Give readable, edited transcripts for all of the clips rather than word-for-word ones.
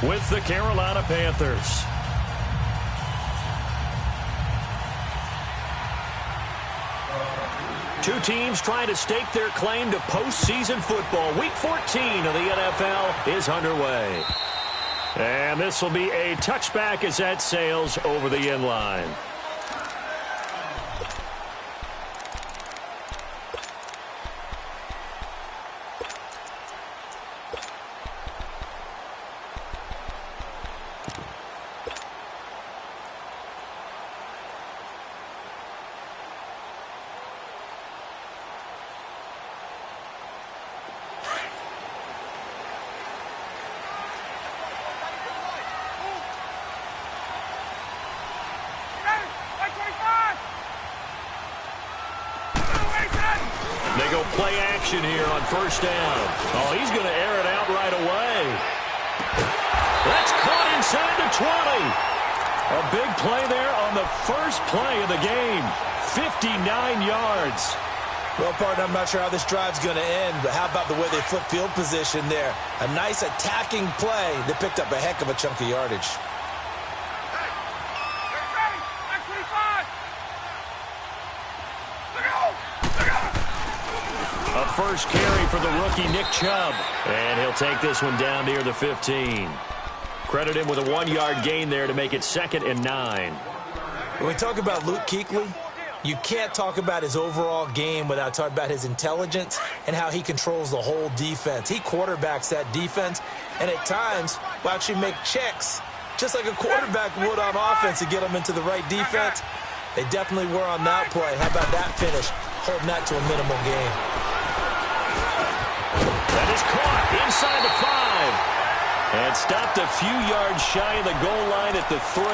with the Carolina Panthers. Two teams trying to stake their claim to postseason football. Week 14 of the NFL is underway. And this will be a touchback as that sails over the end line. They go play action here on first down. Oh, he's going to air it out right away. That's caught inside the 20. A big play there on the first play of the game. 59 yards. Well, partner, I'm not sure how this drive's going to end, but how about the way they flip field position there? A nice attacking play that picked up a heck of a chunk of yardage. A first carry for the rookie Nick Chubb. And he'll take this one down near the 15. Credit him with a 1-yard gain there to make it 2nd and 9. When we talk about Luke Kuechly, you can't talk about his overall game without talking about his intelligence and how he controls the whole defense. He quarterbacks that defense, and at times will actually make checks, just like a quarterback would on offense to get them into the right defense. They definitely were on that play. How about that finish, holding that to a minimal gain? That is caught inside the 5. And stopped a few yards shy of the goal line at the 3.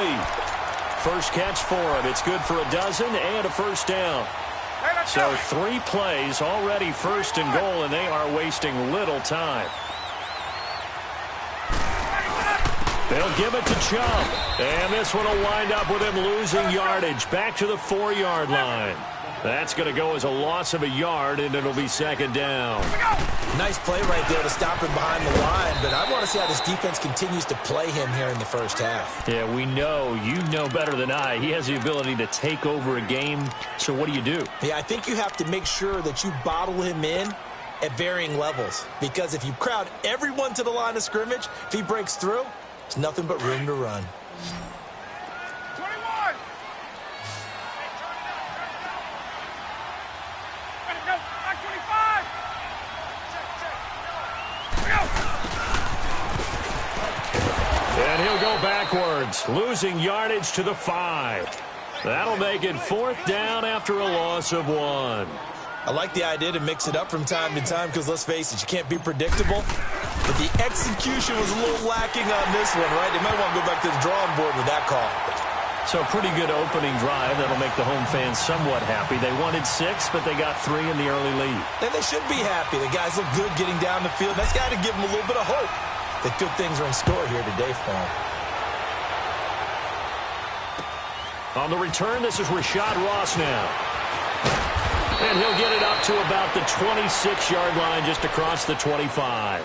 First catch for him. It's good for a dozen and a first down. So 3 plays already first and goal, and they are wasting little time. They'll give it to Chubb. And this one will wind up with him losing yardage back to the 4-yard line. That's going to go as a loss of a yard, and it'll be 2nd down. Nice play right there to stop him behind the line, but I want to see how this defense continues to play him here in the first half. Yeah, we know. You know better than I. He has the ability to take over a game, so what do? Yeah, I think you have to make sure that you bottle him in at varying levels, because if you crowd everyone to the line of scrimmage, if he breaks through, there's nothing but room to run. And he'll go backwards, losing yardage to the 5. That'll make it 4th down after a loss of 1. I like the idea to mix it up from time to time because, let's face it, you can't be predictable. But the execution was a little lacking on this one, right? They might want to go back to the drawing board with that call. So pretty good opening drive. That'll make the home fans somewhat happy. They wanted 6, but they got 3 in the early lead. And they should be happy. The guys look good getting down the field. That's got to give them a little bit of hope that good things are in store here today for them. On the return, this is Rashad Ross now. And he'll get it up to about the 26-yard line, just across the 25.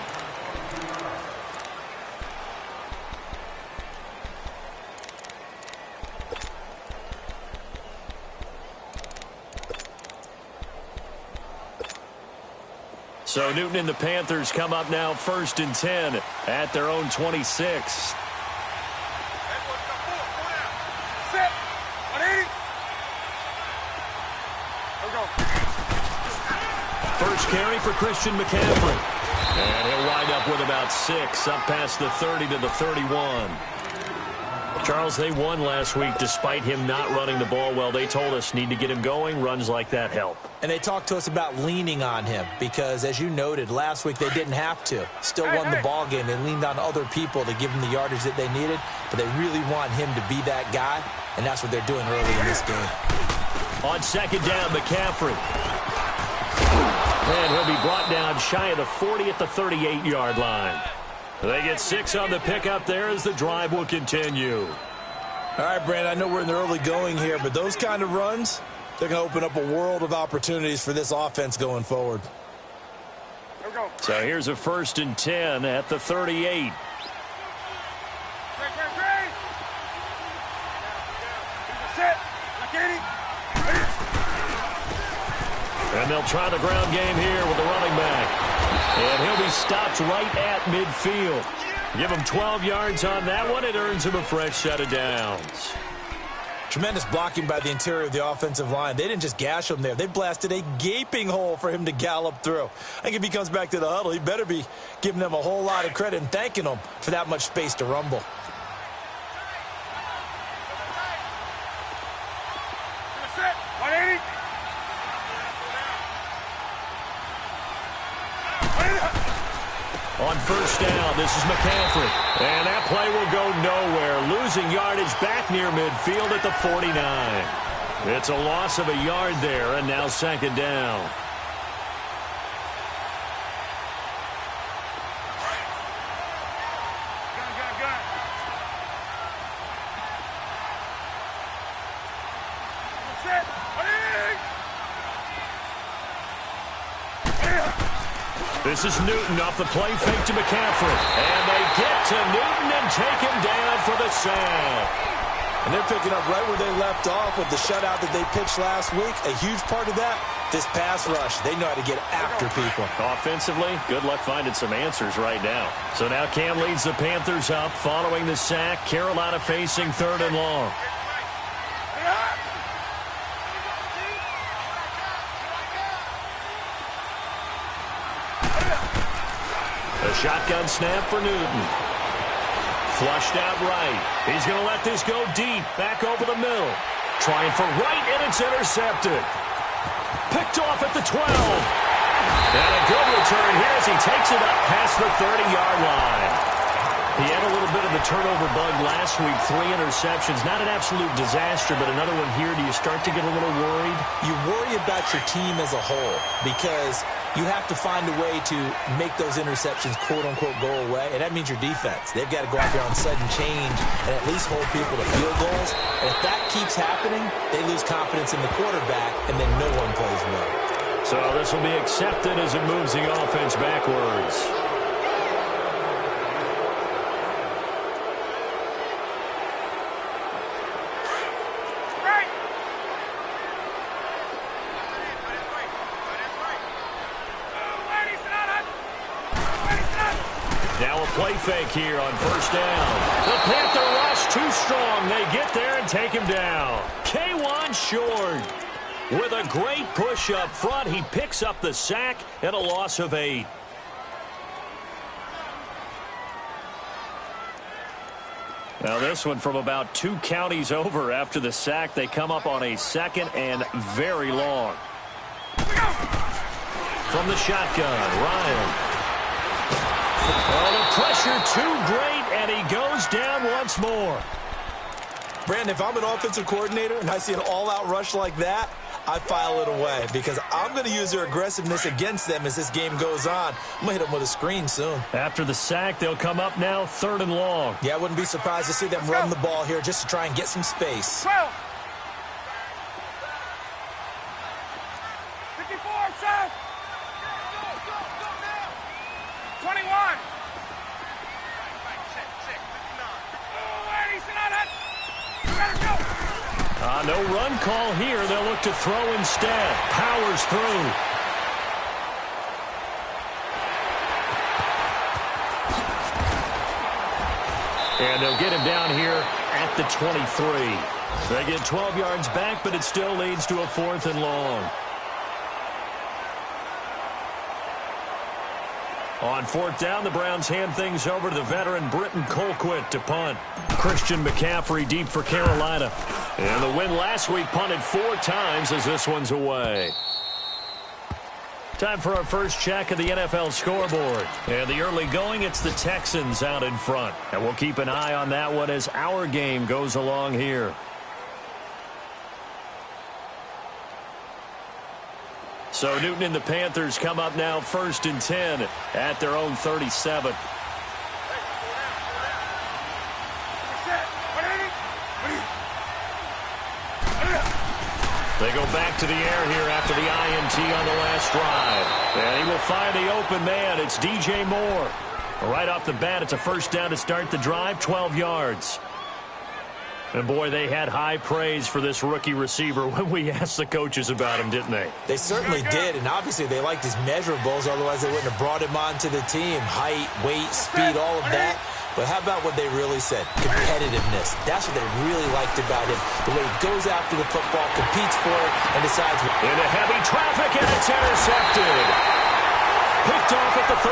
So Newton and the Panthers come up now 1st and 10 at their own 26. First carry for Christian McCaffrey. And he'll wind up with about 6, up past the 30 to the 31. Charles, they won last week despite him not running the ball well. They told us need to get him going. Runs like that help. And they talked to us about leaning on him because, as you noted, last week they didn't have to. Still won the ball game. They leaned on other people to give them the yardage that they needed, but they really want him to be that guy, and that's what they're doing early in this game. On 2nd down, McCaffrey. And he'll be brought down shy of the 40 at the 38-yard line. They get 6 on the pickup there as the drive will continue. All right, Brandon, I know we're in the early going here, but those kind of runs, they're going to open up a world of opportunities for this offense going forward. So here's a 1st and 10 at the 38. And they'll try the ground game here with the running back. And he'll be stopped right at midfield. Give him 12 yards on that one. It earns him a fresh set of downs. Tremendous blocking by the interior of the offensive line. They didn't just gash him there. They blasted a gaping hole for him to gallop through. I think if he comes back to the huddle, he better be giving them a whole lot of credit and thanking them for that much space to rumble. On first down, this is McCaffrey. And that play will go nowhere. Losing yardage back near midfield at the 49. It's a loss of a yard there, and now second down. This is Newton off the play fake to McCaffrey. And they get to Newton and take him down for the sack. And they're picking up right where they left off with the shutout that they pitched last week. A huge part of that, this pass rush. They know how to get after people. Offensively, good luck finding some answers right now. So now Cam leads the Panthers up following the sack. Carolina facing third and long. A shotgun snap for Newton. Flushed out right. He's going to let this go deep. Back over the middle. Trying for right, and it's intercepted. Picked off at the 12. And a good return here as he takes it up past the 30-yard line. He had a little bit of a turnover bug last week. 3 interceptions. Not an absolute disaster, but another one here. Do you start to get a little worried? You worry about your team as a whole because you have to find a way to make those interceptions, quote-unquote, go away, and that means your defense. They've got to go out there on sudden change and at least hold people to field goals. And if that keeps happening, they lose confidence in the quarterback, and then no one plays well. So this will be accepted as it moves the offense backwards. Play fake here on first down. The Panther rush too strong. They get there and take him down. K'Wan Short with a great push up front. He picks up the sack and a loss of 8. Now this one from about 2 counties over after the sack. They come up on a second and very long. From the shotgun, Ryan. Oh, the pressure too great, and he goes down once more. Brandon, if I'm an offensive coordinator and I see an all-out rush like that, I file it away because I'm going to use their aggressiveness against them as this game goes on. I'm going to hit them with a screen soon. After the sack, they'll come up now third and long. Yeah, I wouldn't be surprised to see them run the ball here just to try and get some space. 54, sir. 21. No run call here. They'll look to throw instead. Powers through. And they'll get him down here at the 23. They get 12 yards back, but it still leads to a 4th and long. On 4th down, the Browns hand things over to the veteran Britton Colquitt to punt. Christian McCaffrey deep for Carolina. And the win last week punted 4 times as this one's away. Time for our first check of the NFL scoreboard. And the early going, it's the Texans out in front. And we'll keep an eye on that one as our game goes along here. So Newton and the Panthers come up now 1st and 10 at their own 37. They go back to the air here after the INT on the last drive. And he will find the open man. It's DJ Moore. Right off the bat, it's a first down to start the drive, 12 yards. And, boy, they had high praise for this rookie receiver when we asked the coaches about him, didn't they? They certainly did, and obviously they liked his measurables. Otherwise, they wouldn't have brought him onto the team. Height, weight, speed, all of that. But how about what they really said? Competitiveness. That's what they really liked about him. The way he goes after the football, competes for it, and decides. Into heavy traffic, and it's intercepted. Picked off at the 38,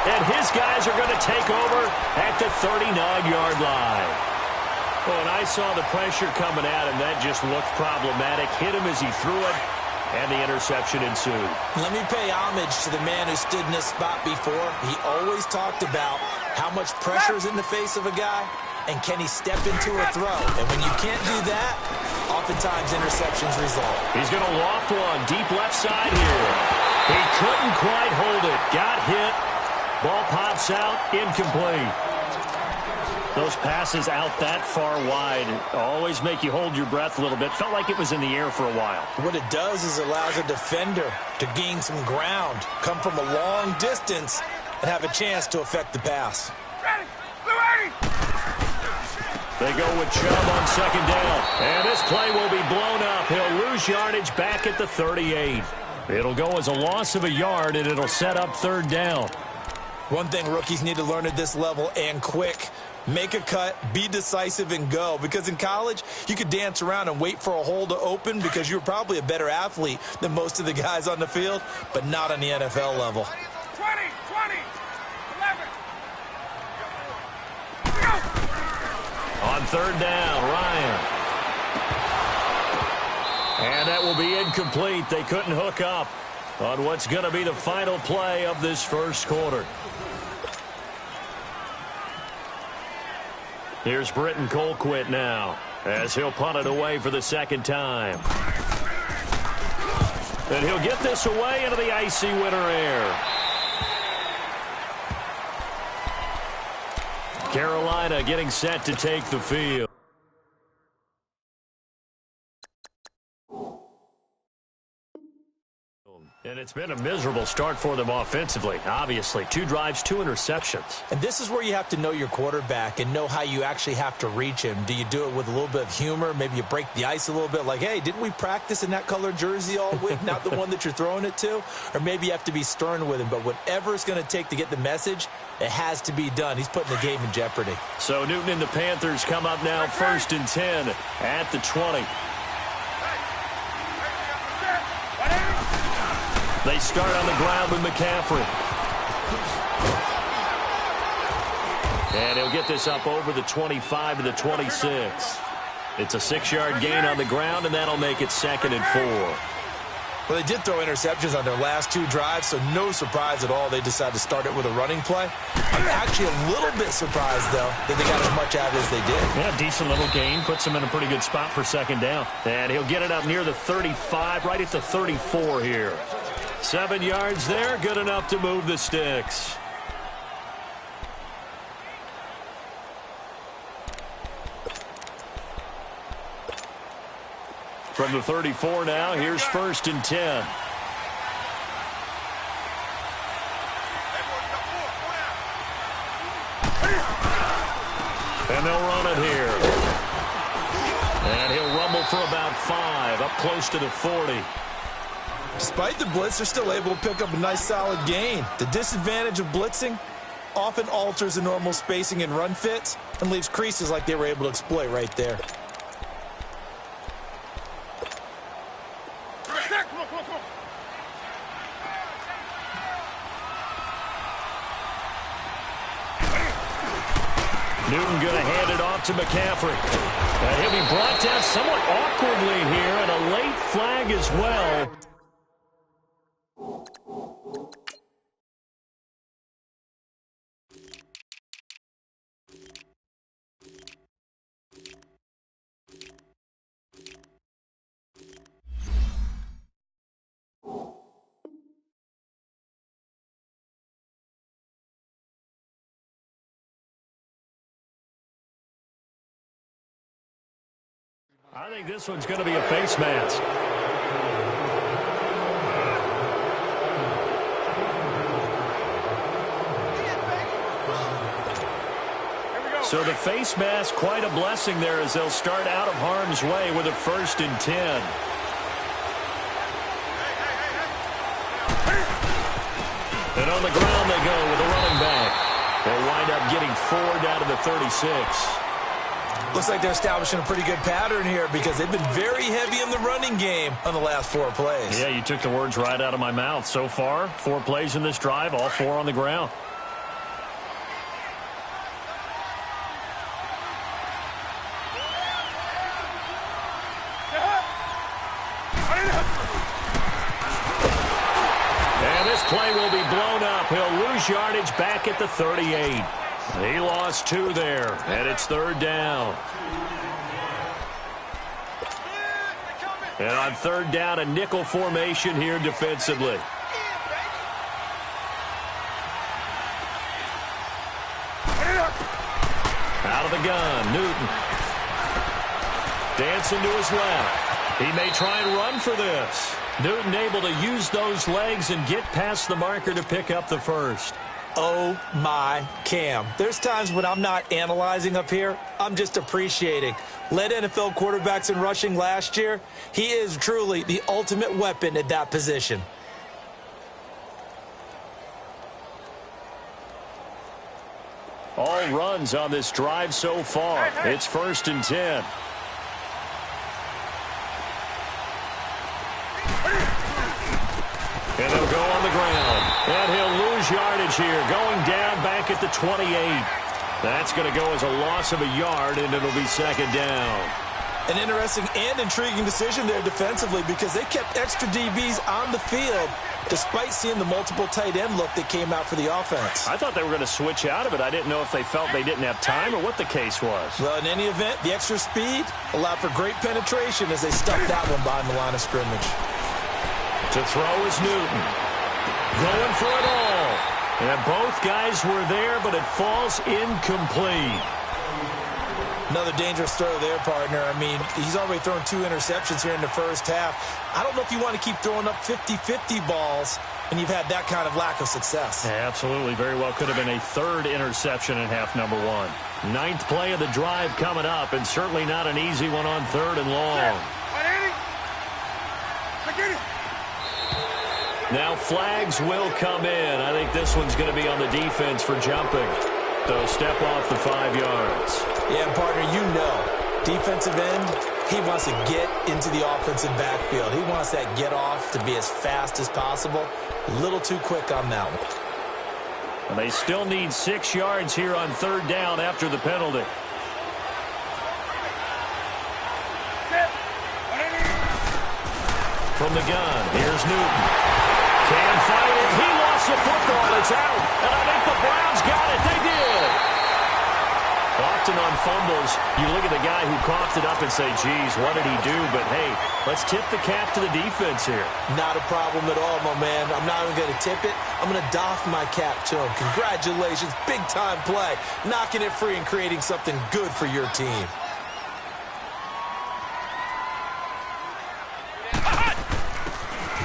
and his guys are going to take over at the 39-yard line. Well, and I saw the pressure coming at him. That just looked problematic. Hit him as he threw it, and the interception ensued. Let me pay homage to the man who stood in this spot before. He always talked about how much pressure is in the face of a guy, and can he step into a throw. And when you can't do that, oftentimes interceptions result. He's going to loft one deep left side here. He couldn't quite hold it. Got hit. Ball pops out. Incomplete. Those passes out that far wide always make you hold your breath a little bit. Felt like it was in the air for a while. What it does is it allows a defender to gain some ground, come from a long distance, and have a chance to affect the pass. They go with Chubb on second down. And this play will be blown up. He'll lose yardage back at the 38. It'll go as a loss of a yard, and it'll set up third down. One thing rookies need to learn at this level, and quick, make a cut, be decisive, and go. Because in college, you could dance around and wait for a hole to open because you're probably a better athlete than most of the guys on the field, but not on the NFL level. 20, 11. On third down, Ryan. And that will be incomplete. They couldn't hook up on what's going to be the final play of this first quarter. Here's Britton Colquitt now as he'll punt it away for the second time. And he'll get this away into the icy winter air. Carolina getting set to take the field. And it's been a miserable start for them offensively, obviously. 2 drives, 2 interceptions. And this is where you have to know your quarterback and know how you actually have to reach him. Do you do it with a little bit of humor? Maybe you break the ice a little bit like, hey, didn't we practice in that color jersey all week, not the one that you're throwing it to? Or maybe you have to be stern with him. But whatever it's going to take to get the message, it has to be done. He's putting the game in jeopardy. So Newton and the Panthers come up now 1st and 10 at the 20. They start on the ground with McCaffrey. And he'll get this up over the 25 to the 26. It's a 6-yard gain on the ground, and that'll make it 2nd and 4. Well, they did throw interceptions on their last 2 drives, so no surprise at all they decided to start it with a running play. I'm actually a little bit surprised, though, that they got as much out as they did. Yeah, decent little gain. Puts him in a pretty good spot for second down. And he'll get it up near the 35, right at the 34 here. 7 yards there, good enough to move the sticks. From the 34 now, here's 1st and 10. And they'll run it here. And he'll rumble for about 5, up close to the 40. Despite the blitz, they're still able to pick up a nice solid gain. The disadvantage of blitzing often alters the normal spacing and run fits and leaves creases like they were able to exploit right there. Newton going to hand it off to McCaffrey. And he'll be brought down somewhat awkwardly here, and a late flag as well. I think this one's going to be a face mask. So the face mask, quite a blessing there as they'll start out of harm's way with a 1st and 10. And on the ground they go with a running back. They'll wind up getting 4 down to the 36. Looks like they're establishing a pretty good pattern here because they've been very heavy in the running game on the last 4 plays. Yeah, you took the words right out of my mouth. So far, 4 plays in this drive, all 4 on the ground. And this play will be blown up. He'll lose yardage back at the 38. He lost 2 there, and it's 3rd down. And on 3rd down, a nickel formation here defensively. Out of the gun, Newton. Dancing to his left. He may try and run for this. Newton able to use those legs and get past the marker to pick up the 1st. Oh, my Cam. There's times when I'm not analyzing up here. I'm just appreciating. Led NFL quarterbacks in rushing last year. He is truly the ultimate weapon at that position. All runs on this drive so far. It's 1st and 10. And they'll go on the ground. And he'll lose yardage here. Going down back at the 28. That's going to go as a loss of a yard, and it'll be 2nd down. An interesting and intriguing decision there defensively because they kept extra DBs on the field despite seeing the multiple tight end look that came out for the offense. I thought they were going to switch out of it. I didn't know if they felt they didn't have time or what the case was. Well, in any event, the extra speed allowed for great penetration as they stuffed that one behind the line of scrimmage. To throw is Newton. Going for it all. And both guys were there, but it falls incomplete. Another dangerous throw there, partner. I mean, he's already thrown 2 interceptions here in the first half. I don't know if you want to keep throwing up 50-50 balls when you've had that kind of lack of success. Yeah, absolutely. Very well could have been a 3rd interception in half number 1. 9th play of the drive coming up, and certainly not an easy one on 3rd and long. Now flags will come in. I think this one's going to be on the defense for jumping. So step off the 5 yards. Yeah, partner, you know, defensive end, he wants to get into the offensive backfield. He wants that get off to be as fast as possible. A little too quick on that one. And they still need 6 yards here on 3rd down after the penalty. From the gun, here's Newton. Can't fight it. He lost the football. It's out. And I think the Browns got it. They did. Often on fumbles, you look at the guy who coughed it up and say, geez, what did he do? But, hey, let's tip the cap to the defense here. Not a problem at all, my man. I'm not even going to tip it. I'm going to doff my cap to him. Congratulations. Big-time play. Knocking it free and creating something good for your team.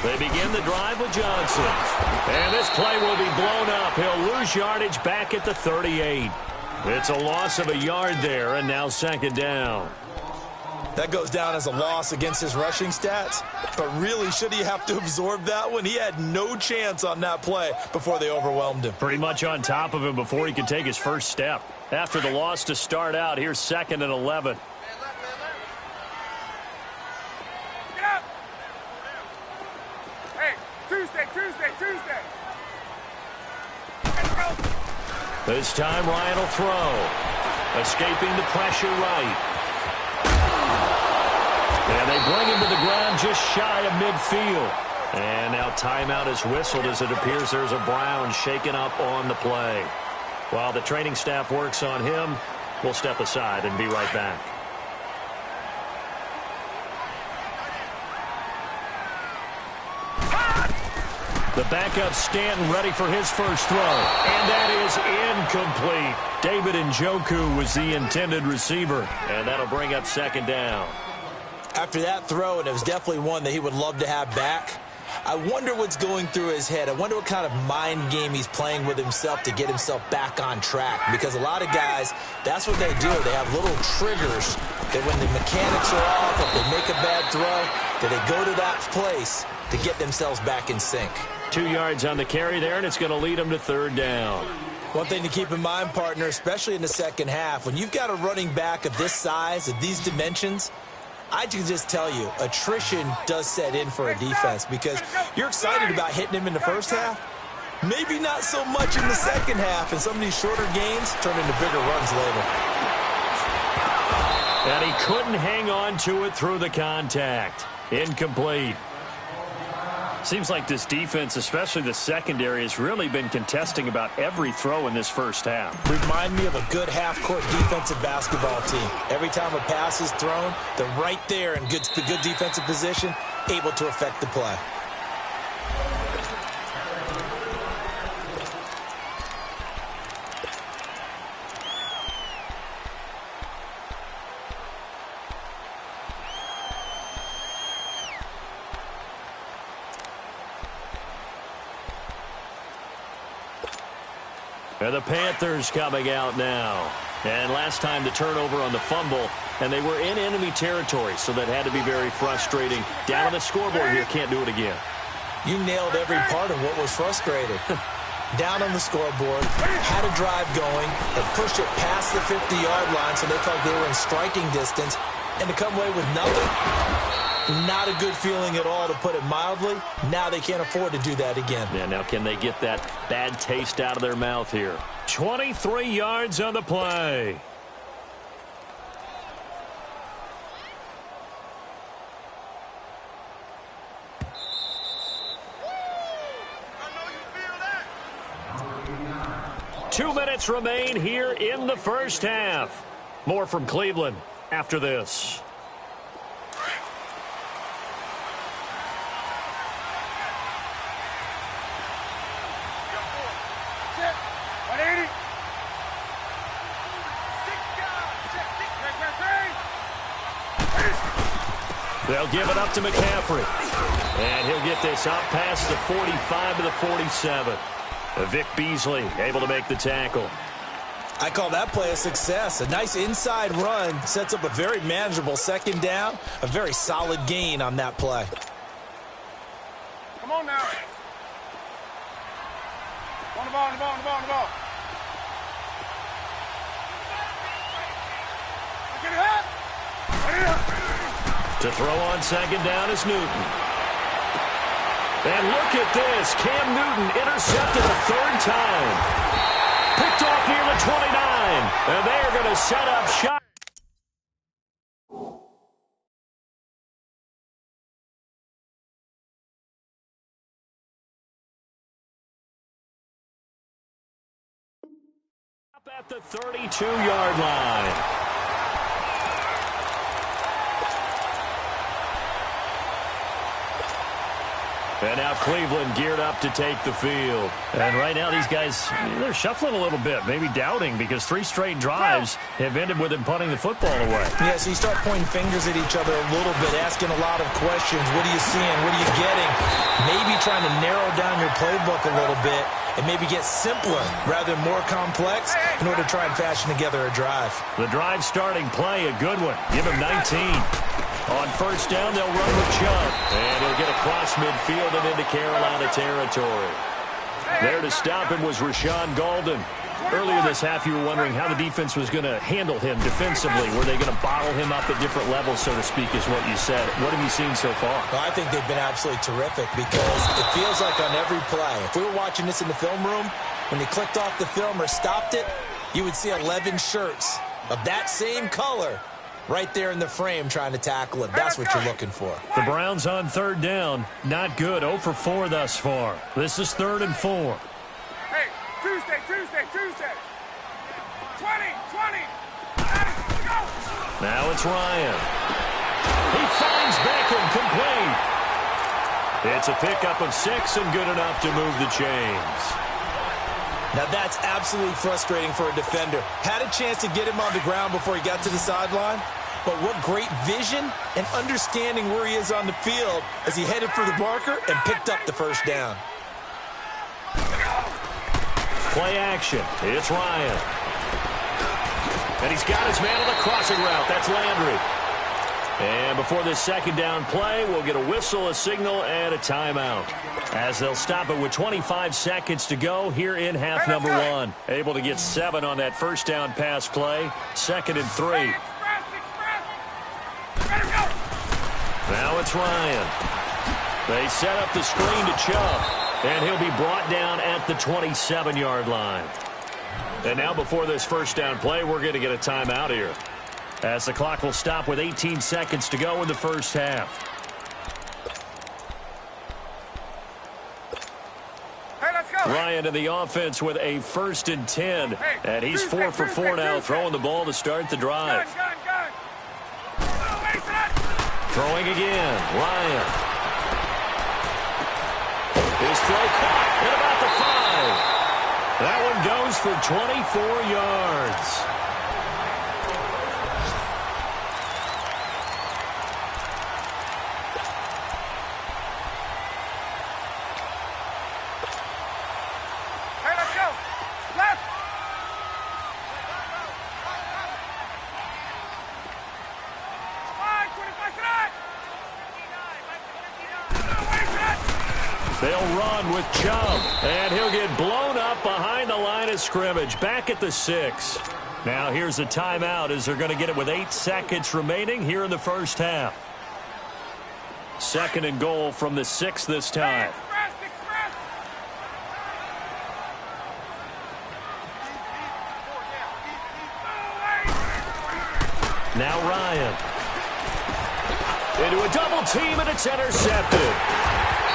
They begin the drive with Johnson. And this play will be blown up. He'll lose yardage back at the 38. It's a loss of a yard there, and now 2nd down. That goes down as a loss against his rushing stats. But really, should he have to absorb that one? He had no chance on that play before they overwhelmed him. Pretty much on top of him before he could take his first step. After the loss to start out, here's 2nd and 11. Tuesday. This time Ryan will throw. Escaping the pressure right. And they bring him to the ground just shy of midfield. And now timeout is whistled as it appears there's a Brown shaken up on the play. While the training staff works on him, we'll step aside and be right back. The backup Stanton ready for his first throw. And that is incomplete. David Njoku was the intended receiver. And that'll bring up 2nd down. After that throw, and it was definitely one that he would love to have back, I wonder what's going through his head. I wonder what kind of mind game he's playing with himself to get himself back on track. Because a lot of guys, that's what they do. They have little triggers that when the mechanics are off, if they make a bad throw, that they go to that place to get themselves back in sync. 2 yards on the carry there, and it's going to lead them to third down. One thing to keep in mind, partner, especially in the second half, when you've got a running back of this size, of these dimensions, I can just tell you, attrition does set in for a defense because you're excited about hitting him in the first half. Maybe not so much in the second half, and some of these shorter gains turn into bigger runs later. And he couldn't hang on to it through the contact. Incomplete. Seems like this defense, especially the secondary, has really been contesting about every throw in this first half. Remind me of a good half-court defensive basketball team. Every time a pass is thrown, they're right there in good defensive position, able to affect the play. And the Panthers coming out now. And last time the turnover on the fumble, and they were in enemy territory, so that had to be very frustrating. Down on the scoreboard here, can't do it again. You nailed every part of what was frustrating. Down on the scoreboard, had a drive going, had pushed it past the 50-yard line so they felt they were in striking distance, and to come away with nothing, not a good feeling at all, to put it mildly. Now they can't afford to do that again. Yeah, now can they get that bad taste out of their mouth here? 23 yards on the play. Two minutes remain here in the first half. More from Cleveland after this. They'll give it up to McCaffrey. And he'll get this up past the 45 to the 47. Vic Beasley able to make the tackle. I call that play a success. A nice inside run sets up a very manageable second down. A very solid gain on that play. Come on now. On the ball, on the ball, on the ball, on the ball. Get it up. Get it up. To throw on second down is Newton. And look at this. Cam Newton intercepted a third time. Picked off near the 29. And they are going to set up shot. Up at the 32-yard line. And now Cleveland geared up to take the field. And right now these guys, they're shuffling a little bit, maybe doubting, because 3 straight drives have ended with them punting the football away. Yeah, so you start pointing fingers at each other a little bit, asking a lot of questions. What are you seeing? What are you getting? Maybe trying to narrow down your playbook a little bit and maybe get simpler rather than more complex in order to try and fashion together a drive. The drive starting play, a good one. Give him 19. On first down, they'll run with Chubb. And he'll get across midfield and into Carolina territory. There to stop him was Rashawn Golden. Earlier this half, you were wondering how the defense was going to handle him defensively. Were they going to bottle him up at different levels, so to speak, is what you said. What have you seen so far? Well, I think they've been absolutely terrific because it feels like on every play, if we were watching this in the film room, when they clicked off the film or stopped it, you would see 11 shirts of that same color right there in the frame trying to tackle it. That's what you're looking for. The Browns on third down. Not good. 0 for 4 thus far. This is 3rd and 4. Hey, Tuesday. 20. Go. Now it's Ryan. He finds Beckham complete. It's a pickup of 6 and good enough to move the chains. Now that's absolutely frustrating for a defender. Had a chance to get him on the ground before he got to the sideline, but what great vision and understanding where he is on the field as he headed for the marker and picked up the first down. Play action. It's Ryan. And he's got his man on the crossing route. That's Landry. And before this second down play, we'll get a whistle, a signal, and a timeout, as they'll stop it with 25 seconds to go here in half number one. Able to get 7 on that first down pass play. 2nd and 3. Now it's Ryan. They set up the screen to Chubb, and he'll be brought down at the 27-yard line. And now before this first down play, we're going to get a timeout here, as the clock will stop with 18 seconds to go in the first half. Hey, let's go. Ryan in the offense with a 1st and 10. And he's 4 for 4 now, throwing the ball to start the drive. Gun. Throwing again, Ryan. His throw caught at about the 5. That one goes for 24 yards. Hey, let's go. Left. They'll run with Chubb, and he'll get blown up behind the line of scrimmage, back at the 6. Now here's a timeout as they're going to get it with 8 seconds remaining here in the first half. 2nd and goal from the 6 this time. Express. Now Ryan. Into a double team, and it's intercepted.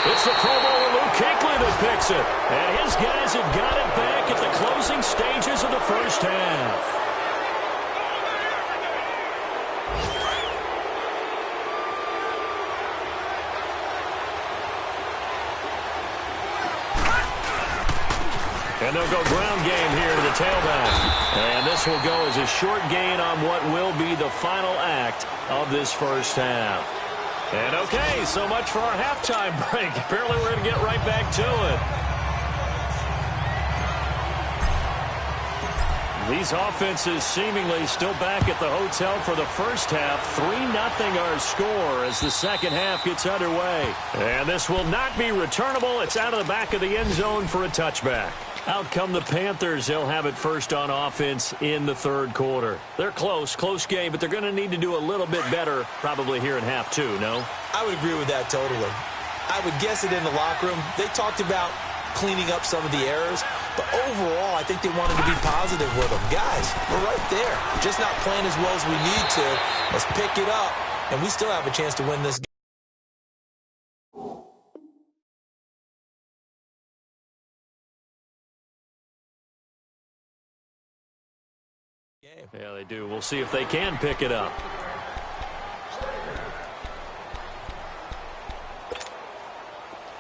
It's the Pro Bowler Luke Kuechly that picks it. And his guys have got it back at the closing stages of the first half. And they'll go ground game here to the tailback. And this will go as a short gain on what will be the final act of this first half. And okay, so much for our halftime break. Apparently we're going to get right back to it. These offenses seemingly still back at the hotel for the first half. 3-0 our score as the second half gets underway. And this will not be returnable. It's out of the back of the end zone for a touchback. Out come the Panthers. They'll have it first on offense in the 3rd quarter. They're close game, but they're going to need to do a little bit better probably here in half 2, no? I would agree with that totally. I would guess it in the locker room. They talked about cleaning up some of the errors, but overall, I think they wanted to be positive with them. Guys, we're right there. Just not playing as well as we need to. Let's pick it up, and we still have a chance to win this game. Yeah, they do. We'll see if they can pick it up.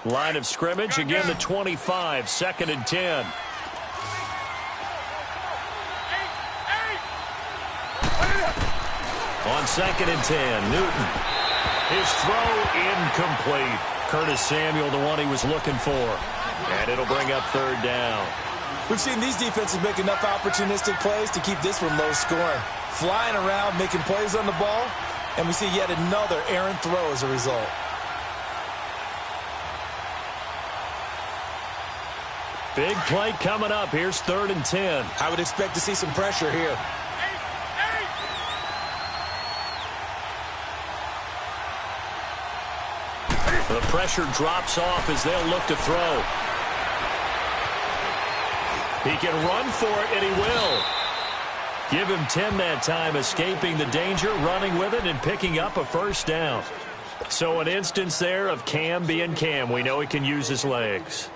Line of scrimmage, again the 25, 2nd and 10. On 2nd and 10, Newton. His throw incomplete. Curtis Samuel, the one he was looking for. And it'll bring up 3rd down. We've seen these defenses make enough opportunistic plays to keep this one low scoring. Flying around, making plays on the ball, and we see yet another errant throw as a result. Big play coming up. Here's 3rd and 10. I would expect to see some pressure here. The pressure drops off as they'll look to throw. He can run for it, and he will. Give him 10 that time, escaping the danger, running with it, and picking up a first down. So an instance there of Cam being Cam. We know he can use his legs.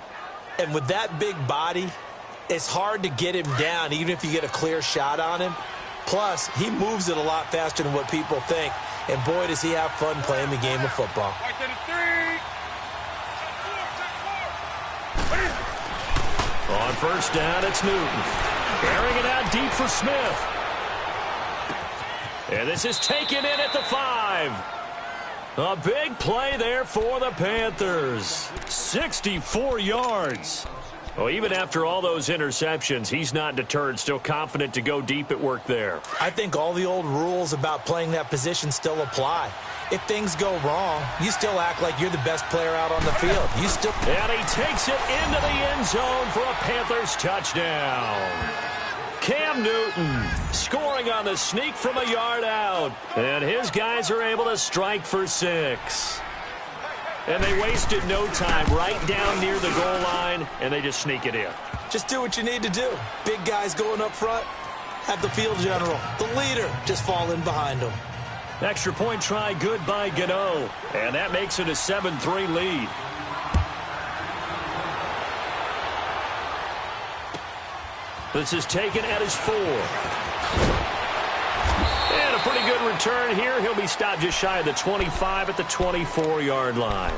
And with that big body, it's hard to get him down, even if you get a clear shot on him. Plus, he moves it a lot faster than what people think. And boy, does he have fun playing the game of football. On first down, it's Newton. Carrying it out deep for Smith. And this is taken in at the 5. A big play there for the Panthers. 64 yards. Well, even after all those interceptions, he's not deterred, still confident to go deep at work there. I think all the old rules about playing that position still apply. If things go wrong, you still act like you're the best player out on the field. And he takes it into the end zone for a Panthers touchdown. Cam Newton scoring on the sneak from a yard out. And his guys are able to strike for 6. And they wasted no time right down near the goal line, and they just sneak it in. Just do what you need to do. Big guys going up front, have the field general, the leader, just fall in behind them. Extra point try good by Gano. And that makes it a 7-3 lead. This is taken at his 4. And a pretty good return here. He'll be stopped just shy of the 25 at the 24-yard line.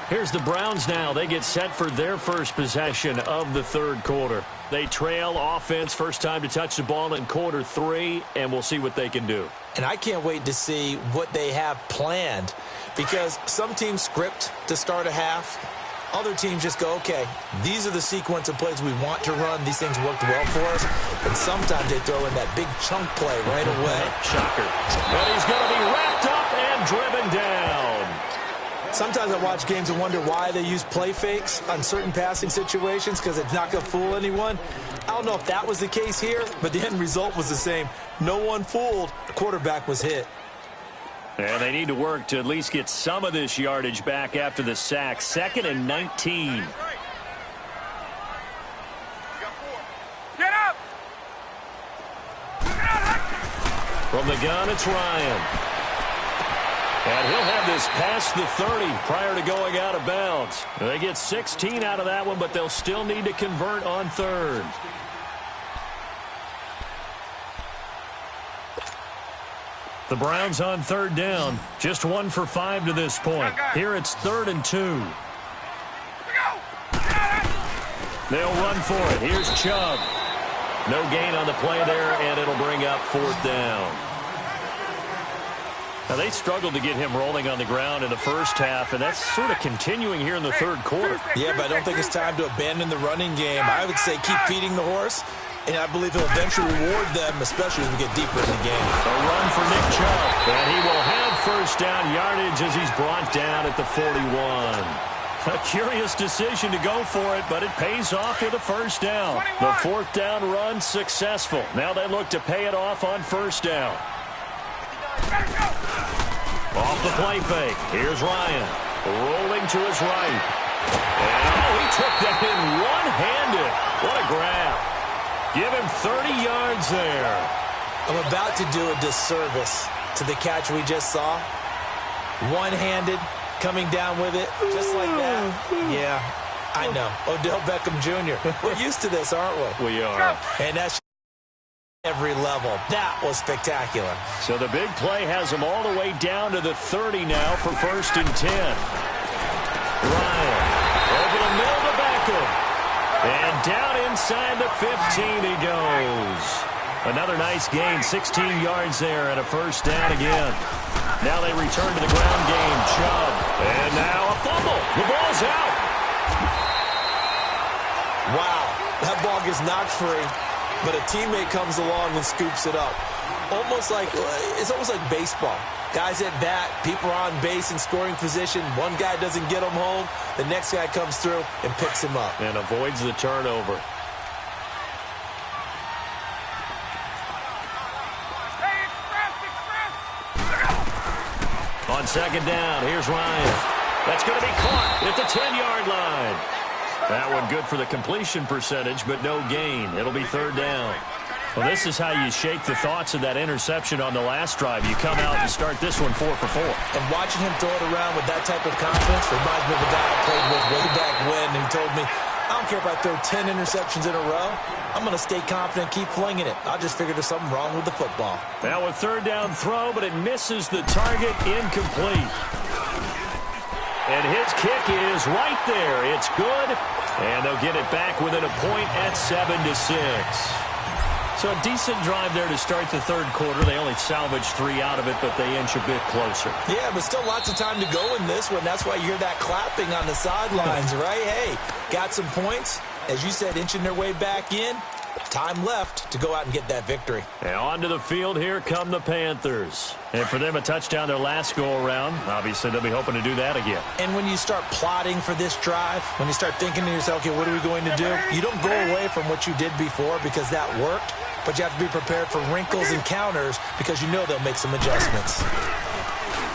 Here's the Browns now. They get set for their first possession of the third quarter. They trail offense, first time to touch the ball in quarter 3, and we'll see what they can do. And I can't wait to see what they have planned, because some teams script to start a half. Other teams just go, okay, these are the sequence of plays we want to run. These things worked well for us. And sometimes they throw in that big chunk play right away. Shocker. But he's going to be wrapped up and driven down. Sometimes I watch games and wonder why they use play fakes on certain passing situations, because it's not going to fool anyone. I don't know if that was the case here, but the end result was the same. No one fooled. The quarterback was hit. And they need to work to at least get some of this yardage back after the sack. 2nd and 19. Get up! From the gun, it's Ryan. And he'll have this past the 30 prior to going out of bounds. They get 16 out of that one, but they'll still need to convert on 3rd. The Browns on 3rd down. Just 1 for 5 to this point. Here it's 3rd and 2. They'll run for it. Here's Chubb. No gain on the play there, and it'll bring up 4th down. Now, they struggled to get him rolling on the ground in the first half, and that's sort of continuing here in the third quarter. Yeah, but I don't think it's time to abandon the running game. I would say keep feeding the horse, and I believe he'll eventually reward them, especially as we get deeper in the game. A run for Nick Chubb, and he will have first down yardage as he's brought down at the 41. A curious decision to go for it, but it pays off with a first down. The 4th down run successful. Now they look to pay it off on first down. Off the play fake. Here's Ryan. Rolling to his right. And he took that in one-handed. What a grab. Give him 30 yards there. I'm about to do a disservice to the catch we just saw. One-handed, coming down with it, just like that. Yeah, I know. Odell Beckham Jr. We're used to this, aren't we? We are. And that's every level. That was spectacular. So the big play has him all the way down to the 30 now for 1st and 10. Ryan over the middle to Beckham. And down inside the 15 he goes. Another nice gain, 16 yards there and a first down again. Now they return to the ground game. Chubb. And now a fumble. The ball's out. Wow. That ball gets knocked free, but a teammate comes along and scoops it up. It's almost like baseball. Guys at bat, people are on base in scoring position. One guy doesn't get him home. The next guy comes through and picks him up. And avoids the turnover. On 2nd down, here's Ryan. That's going to be caught at the 10-yard line. That one good for the completion percentage, but no gain. It'll be 3rd down. Well, this is how you shake the thoughts of that interception on the last drive. You come out and start this one 4 for 4. And watching him throw it around with that type of confidence reminds me of a guy I played with way back when who told me, I don't care if I throw 10 interceptions in a row. I'm going to stay confident, keep flinging it. I just figured there's something wrong with the football. Now a 3rd down throw, but it misses the target, incomplete. And his kick is right there. It's good. And they'll get it back within a point at 7-6. So a decent drive there to start the third quarter. They only salvaged 3 out of it, but they inch a bit closer. Yeah, but still lots of time to go in this one. That's why you hear that clapping on the sidelines, right? Hey, got some points. As you said, inching their way back in. Time left to go out and get that victory. And onto the field, here come the Panthers. And for them, a touchdown their last go-around. Obviously, they'll be hoping to do that again. And when you start plotting for this drive, when you start thinking to yourself, okay, what are we going to do? You don't go away from what you did before because that worked, but you have to be prepared for wrinkles and counters because you know they'll make some adjustments.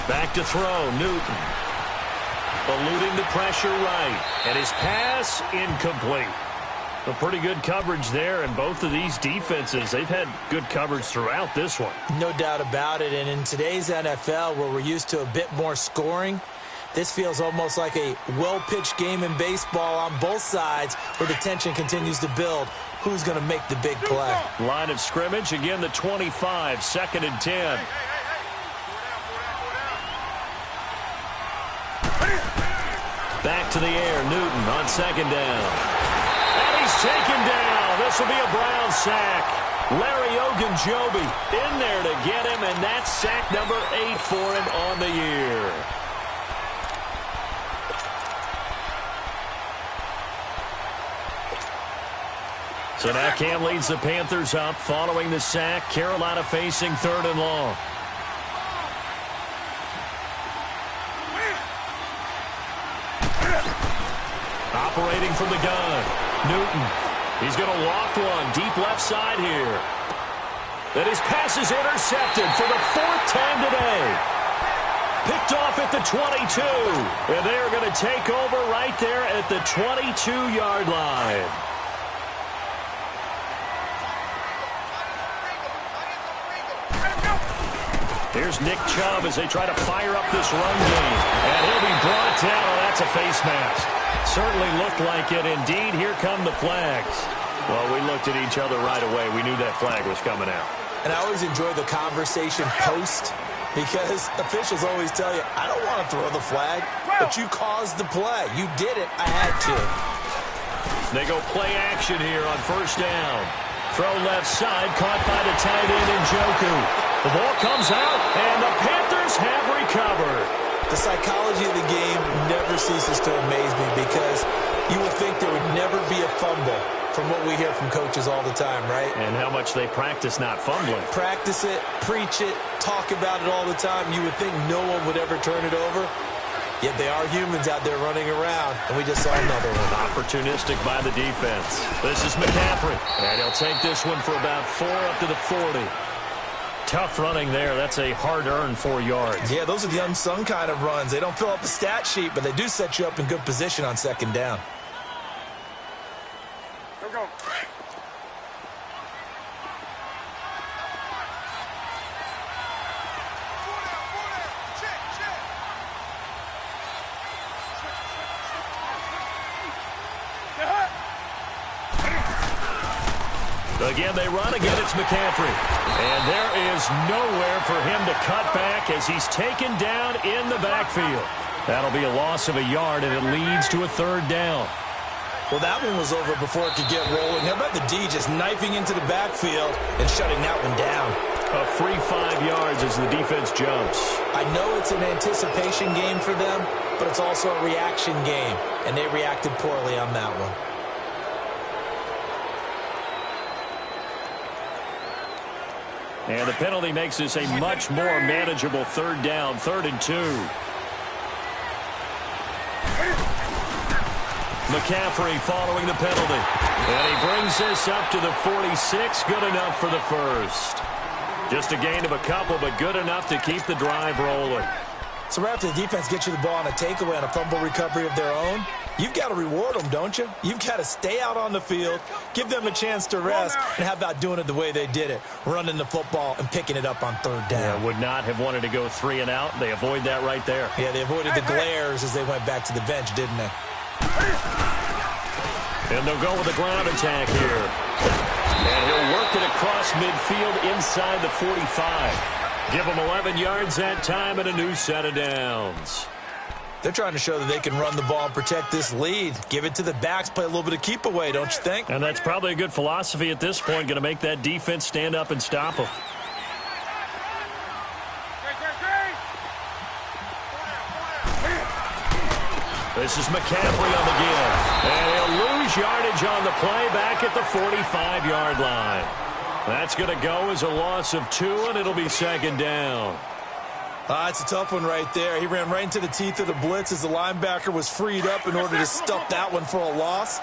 Back to throw, Newton. Eluding the pressure right. And his pass incomplete. A pretty good coverage there, and both of these defenses, they've had good coverage throughout this one. No doubt about it, and in today's NFL, where we're used to a bit more scoring, this feels almost like a well-pitched game in baseball on both sides where the tension continues to build. Who's going to make the big play? Line of scrimmage, again the 25, 2nd and 10. Back to the air, Newton on 2nd down. And he's taken down. This will be a Brown sack. Larry Ogunjobi in there to get him, and that's sack number 8 for him on the year. So now Cam leads the Panthers up following the sack. Carolina facing 3rd and long. Operating from the gun, Newton. He's going to walk one deep left side here. That his pass is intercepted for the 4th time today. Picked off at the 22. And they are going to take over right there at the 22-yard line. Here's Nick Chubb as they try to fire up this run game. And he'll be brought down. Oh, that's a face mask. Certainly looked like it. Indeed, here come the flags. Well, we looked at each other right away. We knew that flag was coming out. And I always enjoy the conversation post because officials always tell you, I don't want to throw the flag, but you caused the play. You did it. I had to. They go play action here on 1st down. Throw left side, caught by the tight end Njoku. The ball comes out, and the Panthers have recovered. The psychology of the game never ceases to amaze me because you would think there would never be a fumble from what we hear from coaches all the time, right? And how much they practice not fumbling. Practice it, preach it, talk about it all the time. You would think no one would ever turn it over. Yet they are humans out there running around, and we just saw another one. Opportunistic by the defense. This is McCaffrey, and he'll take this one for about 4 up to the 40. Tough running there. That's a hard-earned 4 yards. Yeah, those are the unsung kind of runs. They don't fill up the stat sheet, but they do set you up in good position on 2nd down. Go. Again, they run. Again, it's McCaffrey. And there is nowhere for him to cut back as he's taken down in the backfield. That'll be a loss of a yard, and it leads to a 3rd down. Well, that one was over before it could get rolling. How about the D just knifing into the backfield and shutting that one down? A free 5 yards as the defense jumps. I know it's an anticipation game for them, but it's also a reaction game, and they reacted poorly on that one. And the penalty makes this a much more manageable 3rd down, 3rd and 2. McCaffrey following the penalty. And he brings this up to the 46. Good enough for the first. Just a gain of a couple, but good enough to keep the drive rolling. So right after the defense gets you the ball on a takeaway on a fumble recovery of their own, you've got to reward them, don't you? You've got to stay out on the field, give them a chance to rest, and how about doing it the way they did it, running the football and picking it up on 3rd down. Yeah, would not have wanted to go 3 and out. They avoid that right there. Yeah, they avoided the glares as they went back to the bench, didn't they? And they'll go with a ground attack here. And he'll work it across midfield inside the 45. Give him 11 yards that time and a new set of downs. They're trying to show that they can run the ball and protect this lead. Give it to the backs, play a little bit of keep away, don't you think? And that's probably a good philosophy at this point, going to make that defense stand up and stop them. This is McCaffrey on the give. And he'll lose yardage on the play back at the 45-yard line. That's going to go as a loss of 2, and it'll be second down. It's a tough one right there. He ran right into the teeth of the blitz as the linebacker was freed up in order to stuff that one for a loss.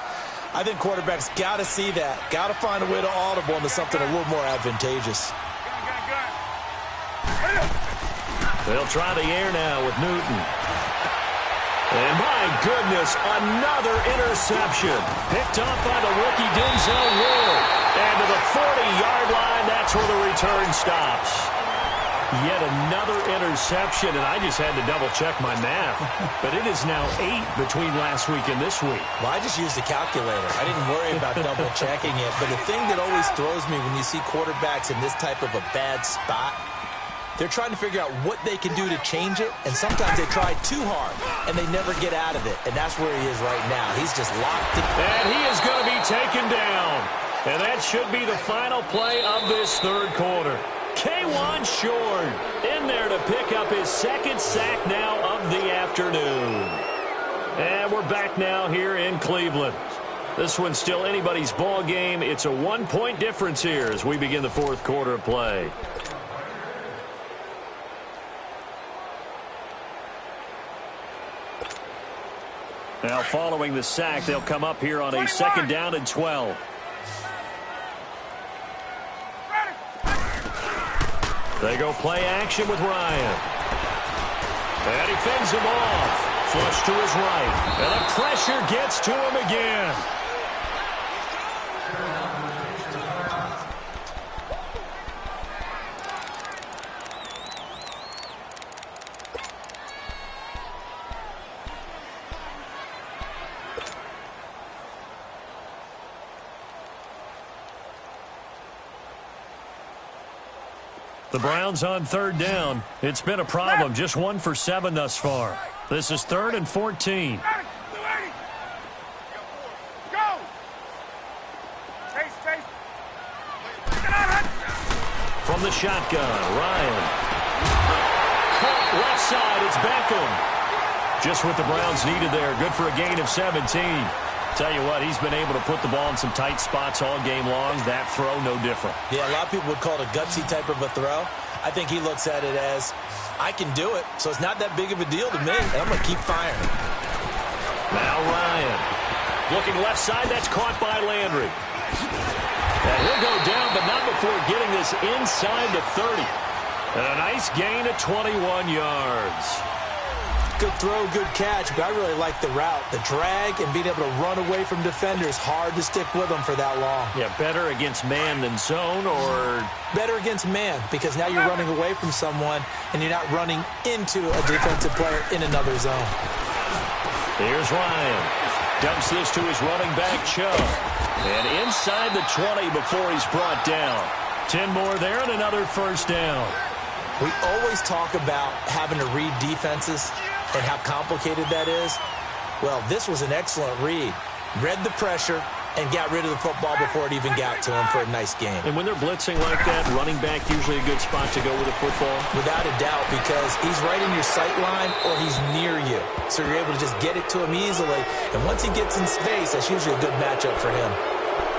I think quarterbacks got to see that. Got to find a way to audible into something a little more advantageous. They'll try the air now with Newton. And my goodness, another interception. Picked off by the rookie Denzel Ward. And to the 40-yard line, that's where the return stops. Yet another interception, and I just had to double-check my math. But it is now 8 between last week and this week. Well, I just used a calculator. I didn't worry about double-checking it. But the thing that always throws me when you see quarterbacks in this type of a bad spot, they're trying to figure out what they can do to change it, and sometimes they try too hard, and they never get out of it. And that's where he is right now. He's just locked in. And he is going to be taken down. And that should be the final play of this third quarter. K'Wan Short in there to pick up his second sack now of the afternoon. And we're back now here in Cleveland. This one's still anybody's ball game. It's a 1-point difference here as we begin the fourth quarter of play. Now following the sack, they'll come up here on a 2nd down and 12. They go play action with Ryan. And he fends him off. Flush to his right. And the pressure gets to him again. The Browns on 3rd down. It's been a problem. Just 1 for 7 thus far. This is 3rd and 14. From the shotgun, Ryan. Caught left side. It's Beckham. Just what the Browns needed there. Good for a gain of 17. Tell you what, he's been able to put the ball in some tight spots all game long. That throw, no different. Yeah, a lot of people would call it a gutsy type of a throw. I think he looks at it as, I can do it, so it's not that big of a deal to me, and I'm going to keep firing. Now Ryan. Looking left side, that's caught by Landry. And he'll go down, but not before getting this inside the 30. And a nice gain of 21 yards. Good throw, good catch, but I really like the route. The drag and being able to run away from defenders, hard to stick with them for that long. Yeah, better against man than zone, or? Better against man, because now you're running away from someone and you're not running into a defensive player in another zone. Here's Ryan. Dumps this to his running back, Chubb. And inside the 20 before he's brought down. 10 more there and another first down. We always talk about having to read defenses and how complicated that is. Well, this was an excellent read. Read the pressure and got rid of the football before it even got to him for a nice game. And when they're blitzing like that, running back usually a good spot to go with a football? Without a doubt, because he's right in your sight line or he's near you. So you're able to just get it to him easily. And once he gets in space, that's usually a good matchup for him.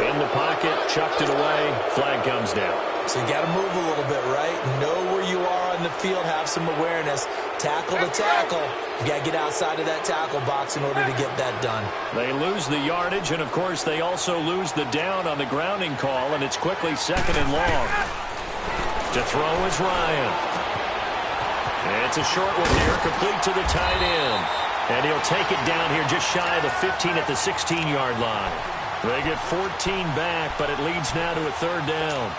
In the pocket, chucked it away, flag comes down. So you got to move a little bit, right? Know where you are on the field, have some awareness. Tackle to tackle. You got to get outside of that tackle box in order to get that done. They lose the yardage, and of course they also lose the down on the grounding call, and it's quickly 2nd and long. To throw is Ryan. And it's a short one here, complete to the tight end. And he'll take it down here just shy of the 15 at the 16-yard line. They get 14 back, but it leads now to a 3rd down.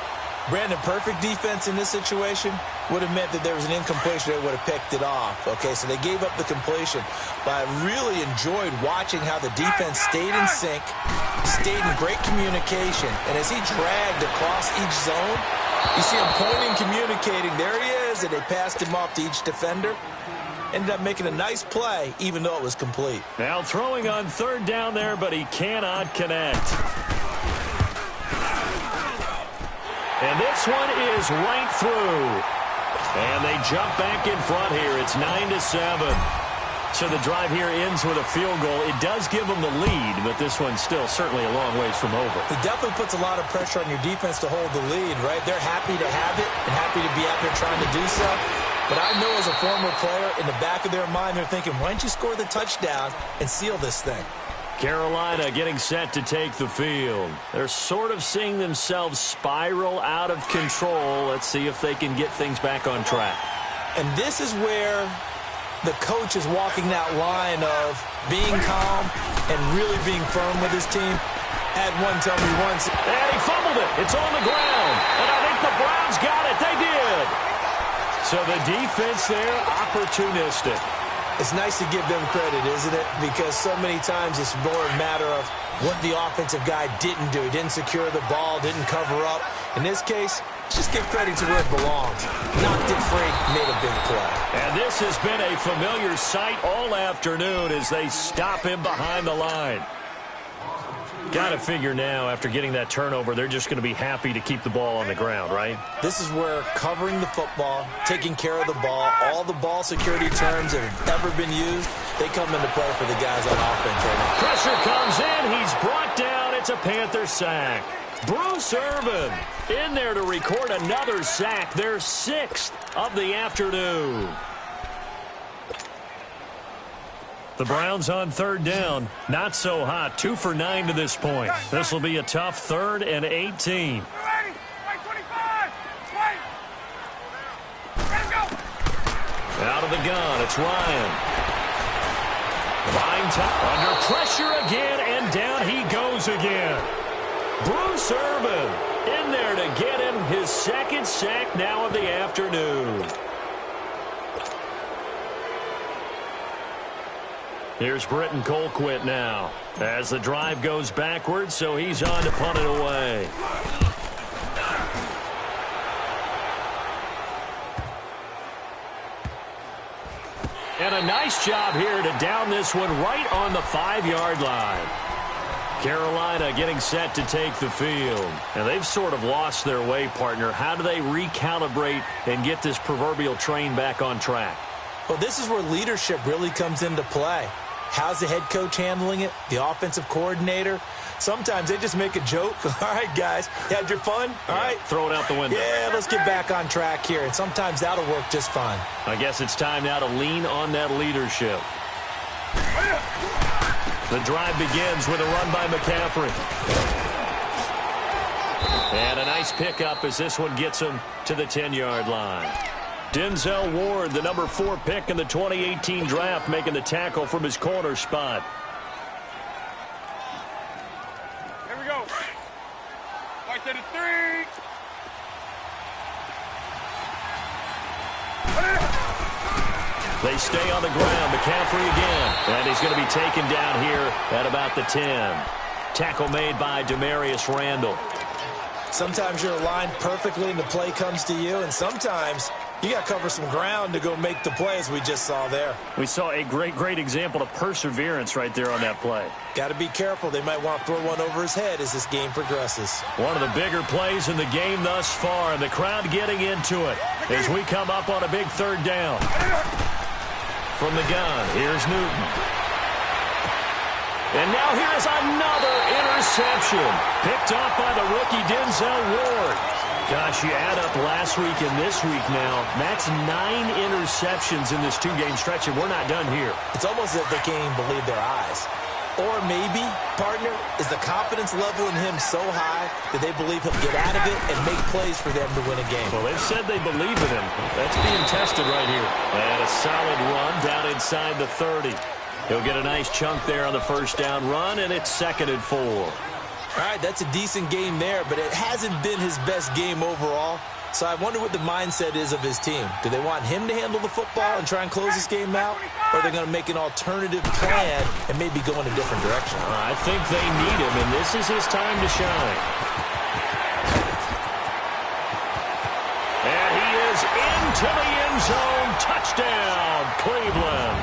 Brandon, perfect defense in this situation would have meant that there was an incompletion. They would have picked it off. Okay, so they gave up the completion. But I really enjoyed watching how the defense stayed in sync, stayed in great communication. And as he dragged across each zone, you see him pointing, communicating. There he is, and they passed him off to each defender. ended up making a nice play, even though it was complete. Now throwing on third down there, but he cannot connect. And this one is right through. And they jump back in front here. It's 9-7. So the drive here ends with a field goal. It does give them the lead, but this one's still certainly a long ways from over. It definitely puts a lot of pressure on your defense to hold the lead, right? They're happy to have it and happy to be out there trying to do so. But I know as a former player, in the back of their mind, they're thinking, why don't you score the touchdown and seal this thing? Carolina getting set to take the field. They're sort of seeing themselves spiral out of control. Let's see if they can get things back on track. And this is where the coach is walking that line of being calm and really being firm with his team. Had one tell me once. And he fumbled it. It's on the ground. And I think the Browns got it. They did. So the defense there, opportunistic. It's nice to give them credit, isn't it? Because so many times it's more a matter of what the offensive guy didn't do. He didn't secure the ball, didn't cover up. In this case, just give credit to where it belongs. Knocked it free, made a big play. And this has been a familiar sight all afternoon as they stop him behind the line. Got to figure now, after getting that turnover, they're just going to be happy to keep the ball on the ground, right? This is where covering the football, taking care of the ball, all the ball security terms that have ever been used, they come into play for the guys on offense right now. Pressure comes in. He's brought down. It's a Panther sack. Bruce Irvin in there to record another sack. Their 6th of the afternoon. The Browns on third down. Not so hot. 2 for 9 to this point. This will be a tough 3rd and 18. Out of the gun, it's Ryan. Line top under pressure again, and down he goes again. Bruce Irvin in there to get him his 2nd sack now of the afternoon. Here's Britton Colquitt now as the drive goes backwards, so he's on to punt it away. And a nice job here to down this one right on the 5-yard line. Carolina getting set to take the field. And they've sort of lost their way, partner. How do they recalibrate and get this proverbial train back on track? Well, this is where leadership really comes into play. How's the head coach handling it? The offensive coordinator? Sometimes they just make a joke. All right, guys, you had your fun? All right. Throw it out the window. Yeah, let's get back on track here. And sometimes that'll work just fine. I guess it's time now to lean on that leadership. The drive begins with a run by McCaffrey. And a nice pickup as this one gets him to the 10-yard line. Denzel Ward, the number 4 pick in the 2018 draft, making the tackle from his corner spot. Here we go. Right to the 3. They stay on the ground. McCaffrey again. And he's going to be taken down here at about the 10. Tackle made by Demarius Randall. Sometimes you're aligned perfectly and the play comes to you, and sometimes you got to cover some ground to go make the plays we just saw there. We saw a great example of perseverance right there on that play. Got to be careful. They might want to throw one over his head as this game progresses. One of the bigger plays in the game thus far, and the crowd getting into it as we come up on a big 3rd down. From the gun, here's Newton. And now here's another interception. Picked off by the rookie Denzel Ward. Gosh, you add up last week and this week now. That's 9 interceptions in this 2-game stretch, and we're not done here. It's almost as if they can't even believe their eyes. Or maybe, partner, is the confidence level in him so high that they believe he'll get out of it and make plays for them to win a game. Well, they've said they believe in him. That's being tested right here. And a solid run down inside the 30. He'll get a nice chunk there on the 1st down run, and it's 2nd and 4. All right, that's a decent game there, but it hasn't been his best game overall. So I wonder what the mindset is of his team. Do they want him to handle the football and try and close this game out? Or are they going to make an alternative plan and maybe go in a different direction? I think they need him, and this is his time to shine. And he is into the end zone, Touchdown, Cleveland.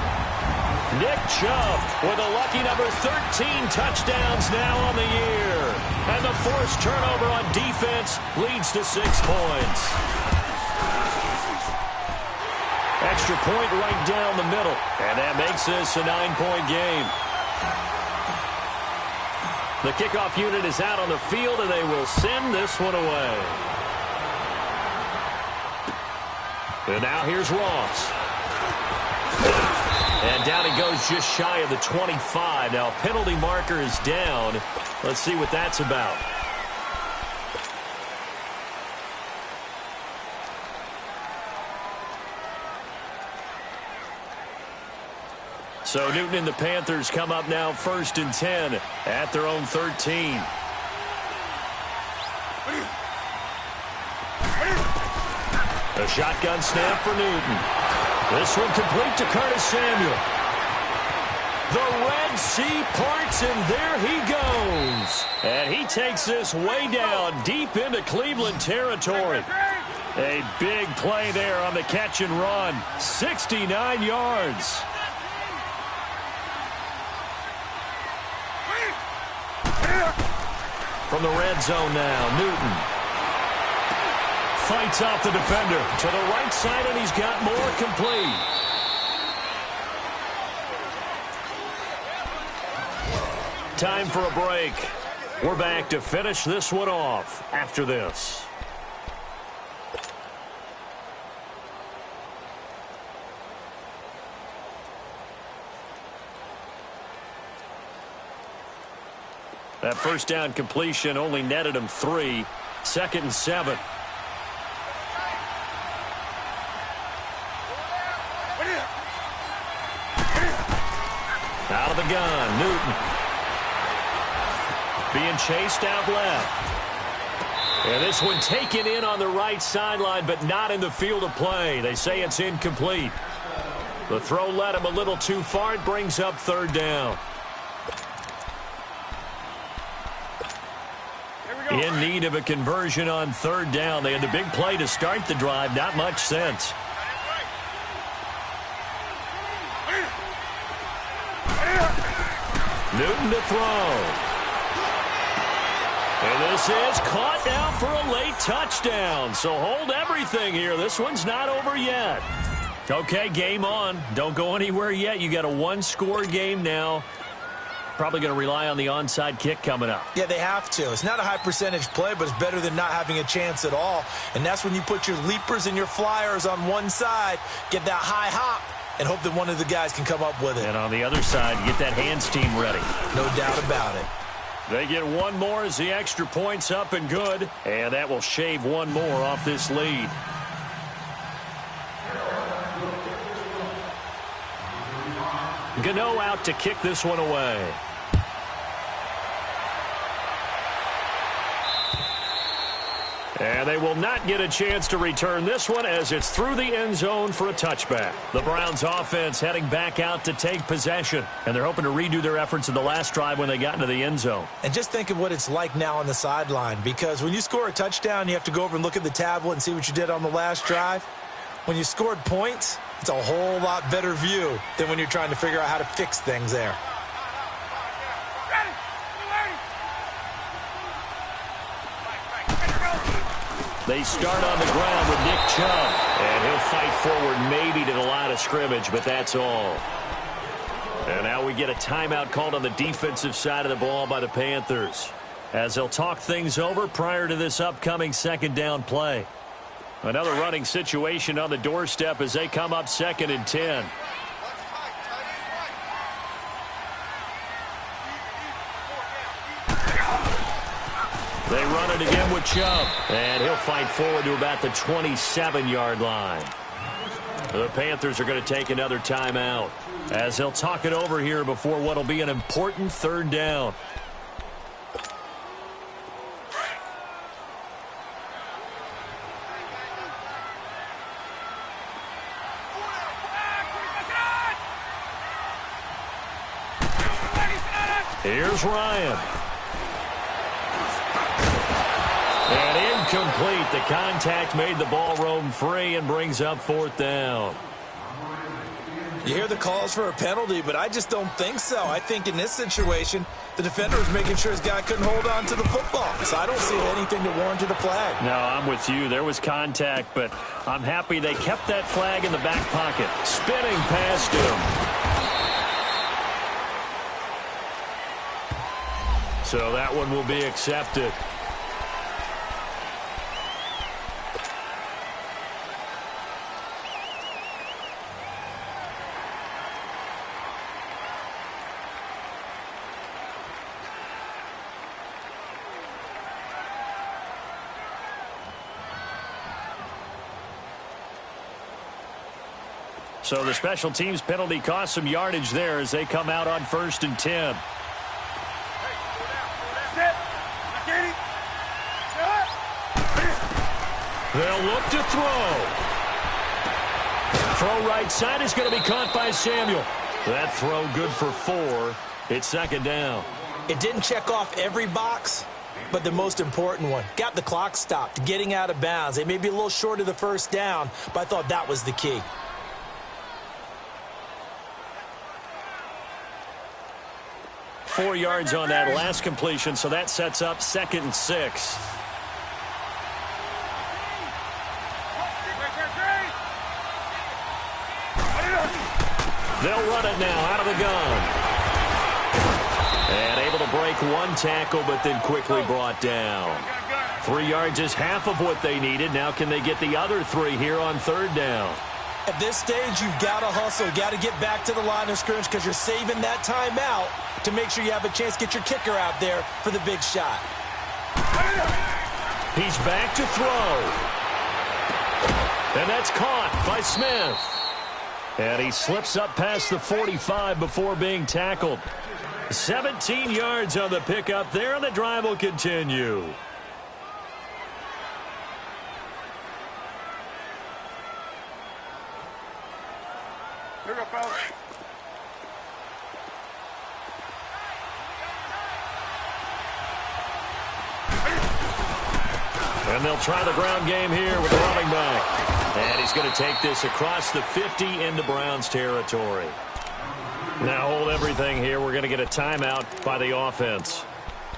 Nick Chubb with a lucky number 13 touchdowns now on the year. And the forced turnover on defense leads to 6 points. Extra point right down the middle. And that makes this a 9-point game. The kickoff unit is out on the field, and they will send this one away. And now here's Ross. And down he goes just shy of the 25. Now penalty marker is down. Let's see what that's about. So Newton and the Panthers come up now 1st and 10 at their own 13. A shotgun snap for Newton. This one complete to Curtis Samuel. The Red Sea parts, and there he goes. And he takes this way down deep into Cleveland territory. A big play there on the catch and run. 69 yards. From the red zone now, Newton fights off the defender to the right side, and he's got more complete. Time for a break. We're back to finish this one off after this. That first down completion only netted him 3. 2nd and 7. Out of the gun, Newton. Being chased out left. And this one taken in on the right sideline, but not in the field of play. They say it's incomplete. The throw led him a little too far. It brings up 3rd down. In need of a conversion on 3rd down. They had the big play to start the drive. Not much sense. Newton to throw. And this is caught now for a late touchdown. So hold everything here. This one's not over yet. Okay, game on. Don't go anywhere yet. You got a 1-score game now. Probably going to rely on the onside kick coming up. Yeah, they have to. It's not a high percentage play, but it's better than not having a chance at all. And that's when you put your leapers and your flyers on one side, get that high hop, and hope that one of the guys can come up with it. And on the other side, get that hands team ready. No doubt about it. They get one more as the extra point's up and good. And that will shave one more off this lead. Gano out to kick this one away. And they will not get a chance to return this one as it's through the end zone for a touchback. The Browns offense heading back out to take possession. And they're hoping to redo their efforts in the last drive when they got into the end zone. And just think of what it's like now on the sideline. Because when you score a touchdown, you have to go over and look at the tablet and see what you did on the last drive. When you scored points, it's a whole lot better view than when you're trying to figure out how to fix things there. They start on the ground with Nick Chubb. And he'll fight forward maybe to the line of scrimmage, but that's all. And now we get a timeout called on the defensive side of the ball by the Panthers, as they'll talk things over prior to this upcoming 2nd down play. Another running situation on the doorstep as they come up 2nd and 10. They run it again with Chubb. And he'll fight forward to about the 27-yard line. The Panthers are going to take another timeout as they'll talk it over here before what will be an important 3rd down. Here's Ryan. And incomplete. The contact made the ball roam free and brings up 4th down. You hear the calls for a penalty, but I just don't think so. I think in this situation, the defender was making sure his guy couldn't hold on to the football. So I don't see anything that warranted a flag. No, I'm with you. There was contact, but I'm happy they kept that flag in the back pocket. Spinning past him. So that one will be accepted. So the special teams penalty cost some yardage there as they come out on 1st and 10. They'll look to throw. Throw right side is going to be caught by Samuel. That throw good for 4. It's 2nd down. It didn't check off every box, but the most important one. Got the clock stopped, getting out of bounds. They may be a little short of the 1st down, but I thought that was the key. Four yards on that last completion, so that sets up 2nd and 6. They'll run it now out of the gun. And able to break one tackle, but then quickly brought down. 3 yards is half of what they needed. Now can they get the other 3 here on 3rd down? At this stage, you've got to hustle. Got to get back to the line of scrimmage because you're saving that timeout to make sure you have a chance to get your kicker out there for the big shot. He's back to throw. And that's caught by Smith. And he slips up past the 45 before being tackled. 17 yards on the pickup there, and the drive will continue. Here we go, fellas. And they'll try the ground game here with the running back. And he's going to take this across the 50 into Browns territory. Now hold everything here. We're going to get a timeout by the offense,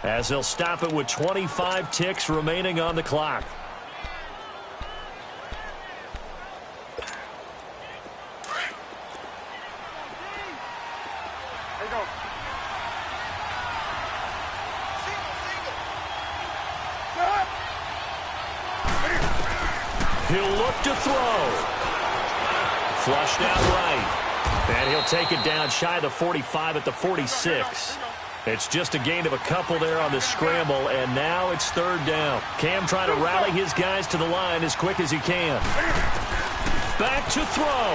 as they'll stop it with 25 ticks remaining on the clock. Here we go. He'll look to throw. Flushed out right. And he'll take it down shy of the 45 at the 46. It's just a gain of a couple there on the scramble, and now it's 3rd down. Cam trying to rally his guys to the line as quick as he can. Back to throw.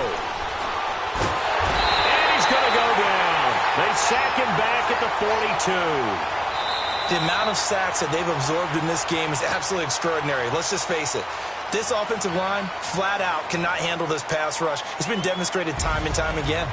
And he's going to go down. They sack him back at the 42. The amount of sacks that they've absorbed in this game is absolutely extraordinary. Let's just face it. This offensive line, flat out, cannot handle this pass rush. It's been demonstrated time and time again.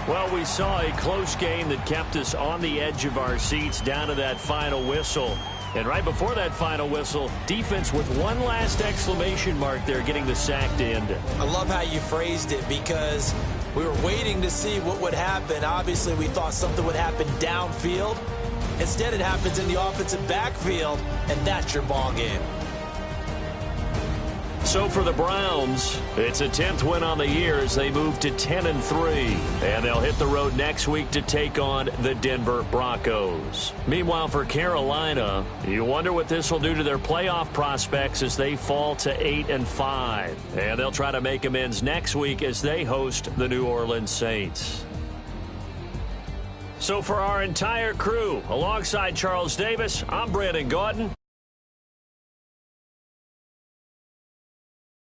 Well, we saw a close game that kept us on the edge of our seats down to that final whistle. And right before that final whistle, defense with one last exclamation mark there, getting the sack to end it. I love how you phrased it, because we were waiting to see what would happen. Obviously, we thought something would happen downfield. Instead, it happens in the offensive backfield, and that's your ball game. So for the Browns, it's a 10th win on the year as they move to 10-3. And they'll hit the road next week to take on the Denver Broncos. Meanwhile, for Carolina, you wonder what this will do to their playoff prospects as they fall to 8-5. And they'll try to make amends next week as they host the New Orleans Saints. So for our entire crew, alongside Charles Davis, I'm Brandon Gaudin.